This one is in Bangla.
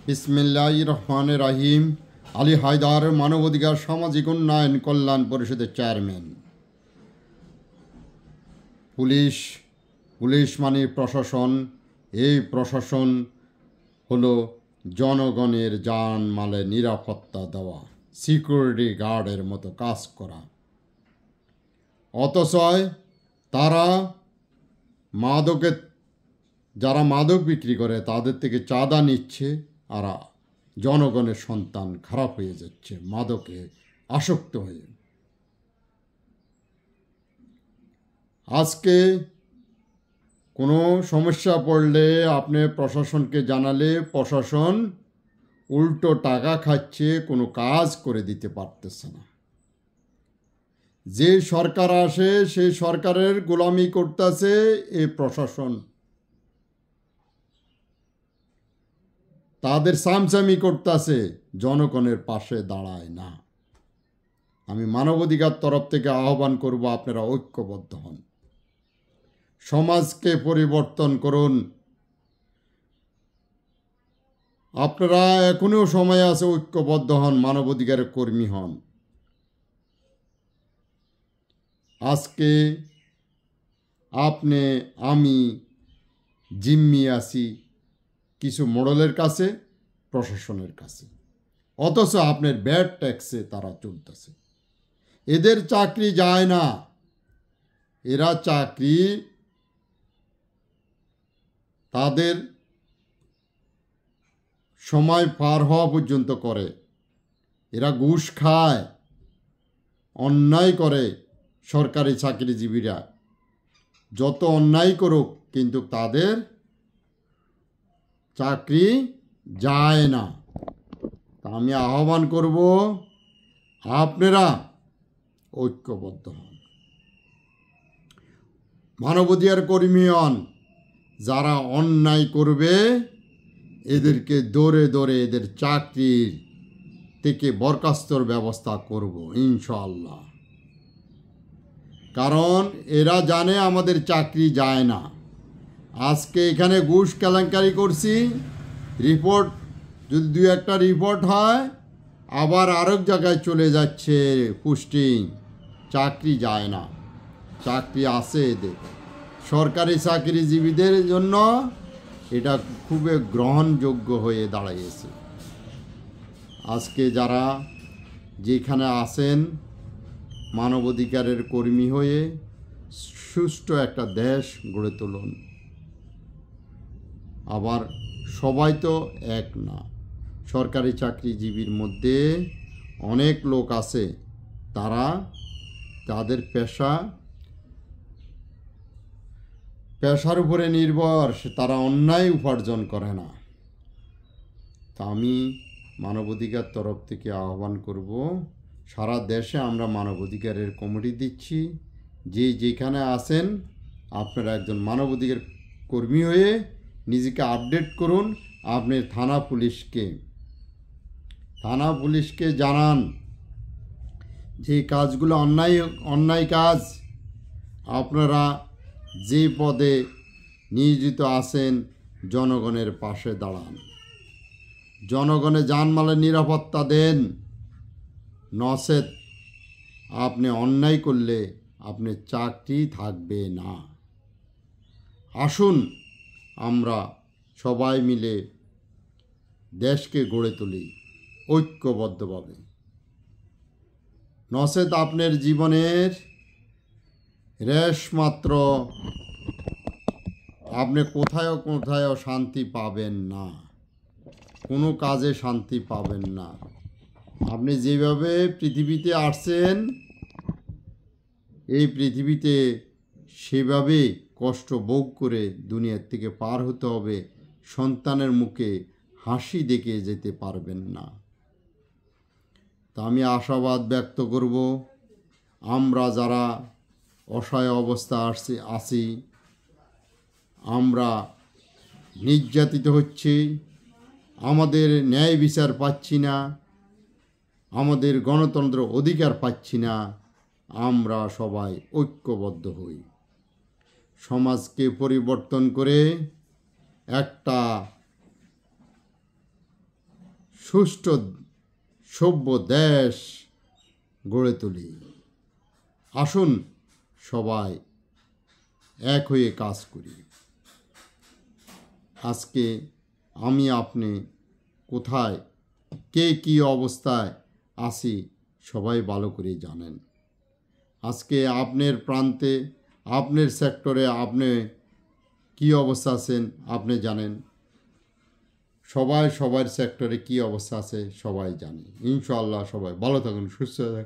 বিসমিল্লাহির রহমানির রহিম। আলী হায়দার, মানবাধিকার সামাজিক উন্নয়ন কল্যাণ পরিষদের চেয়ারম্যান। পুলিশ মানে প্রশাসন। এই প্রশাসন হলো জনগণের জানমালের নিরাপত্তা দেওয়া, সিকিউরিটি গার্ডের মতো কাজ করা। অথচ তারা যারা মাদক বিক্রি করে তাদের থেকে চাঁদা নিচ্ছে, আর জনগণের সন্তান খারাপ হয়ে যাচ্ছে মাদকে আসক্ত হয়ে। আজকে কোনো সমস্যা পড়লে আপনি প্রশাসনকে জানালে প্রশাসন উল্টো টাকা খাচ্ছে, কোনো কাজ করে দিতে পারতেছে না। যে সরকার আসে সেই সরকারের গোলামি করতেছে এই প্রশাসন, তাদের সামসামি করতেছে, জনগণের পাশে দাঁড়ায় না। আমি মানবাধিকার তরফ থেকে আহ্বান করব, আপনারা ঐক্যবদ্ধ হন, সমাজকে পরিবর্তন করুন। আপনারা এখনও সময় আছে, ঐক্যবদ্ধ হন, মানবাধিকারের কর্মী হন। আজকে আমি জিম্মি আছি কিছু মোড়লের কাছে, প্রশাসনের কাছে, অথচ আপনার ব্যাড ট্যাক্সে তারা চলতেছে। এদের চাকরি যায় না, এরা চাকরি তাদের সময় পার হওয়া পর্যন্ত করে। এরা ঘুষ খায়, অন্যায় করে। সরকারি চাকরিজীবীরা যত অন্যায় করুক, কিন্তু তাদের চাকরি যায় না। তা আমি আহ্বান করব, আপনারা ঐক্যবদ্ধ হন, মানবাধিকার কর্মী হন। যারা অন্যায় করবে এদেরকে দৌড়ে দৌড়ে এদের চাকরির থেকে বরখাস্তর ব্যবস্থা করব ইনশাআল্লাহ। কারণ এরা জানে আমাদের চাকরি যায় না। আজকে এখানে ঘুষ কেলেঙ্কারি করছি, রিপোর্ট যদি দুই একটা রিপোর্ট হয়, আবার আরেক জায়গায় চলে যাচ্ছে পোস্টিং, চাকরি যায় না। চাকরি আছে এদের। সরকারি চাকরিজীবীদের জন্য এটা খুবই গ্রহণযোগ্য হয়ে দাঁড়িয়েছে। আজকে যারা যেখানে আছেন, মানবাধিকারের কর্মী হয়ে সুষ্ঠু একটা দেশ গড়ে তুলুন। আবার সবাই তো এক না, সরকারি চাকরিজীবীর মধ্যে অনেক লোক আছে, তারা তাদের পেশার উপরে নির্ভর, তারা অন্যায় উপার্জন করে না। তা আমি মানবাধিকার তরফ থেকে আহ্বান করব, সারা দেশে আমরা মানবাধিকারের কমিটি দিচ্ছি। যেখানে আছেন আপনারা একজন মানবাধিকার কর্মী হয়ে নিজেকে আপডেট করুন। আপনি থানা পুলিশকে জানান যে কাজগুলো অন্যায় কাজ। আপনারা যে পদে নিয়োজিত আছেন, জনগণের পাশে দাঁড়ান, জনগণের জানমালের নিরাপত্তা দেন। নচেত আপনি অন্যায় করলে আপনার চাকরি থাকবে না। আসুন আমরা সবাই মিলে দেশকে গড়ে তুলি ঐক্যবদ্ধভাবে। নচেত আপনার জীবনের রেশমাত্র আপনি কোথাও শান্তি পাবেন না, কোনো কাজে শান্তি পাবেন না। আপনি যেভাবে পৃথিবীতে আসছেন, এই পৃথিবীতে সেভাবে কষ্ট ভোগ করে দুনিয়ার থেকে পার হতে হবে। সন্তানের মুখে হাসি দেখে যেতে পারবেন না। তা আমি আশাবাদ ব্যক্ত করব, আমরা যারা অসহায় অবস্থা আছি, আমরা নির্যাতিত হচ্ছি, আমাদের ন্যায় বিচার পাচ্ছি না, আমাদের গণতন্ত্র অধিকার পাচ্ছি না। আমরা সবাই ঐক্যবদ্ধ হই, সমাজকে পরিবর্তন করে একটা সুষ্ঠু সভ্য দেশ গড়ে তুলি। আসুন সবাই এক হয়ে কাজ করি। আজকে আমি আপনি কোথায়, কে কী অবস্থায় আছি সবাই ভালো করে জানেন। আজকে আপনার প্রান্তে, আপনার সেক্টরে আপনি কী অবস্থা আছেন আপনি জানেন। সবাই সবার সেক্টরে কী অবস্থা আছে সবাই জানে। ইনশাআল্লাহ সবাই ভালো থাকুন, সুস্থ থাকুন।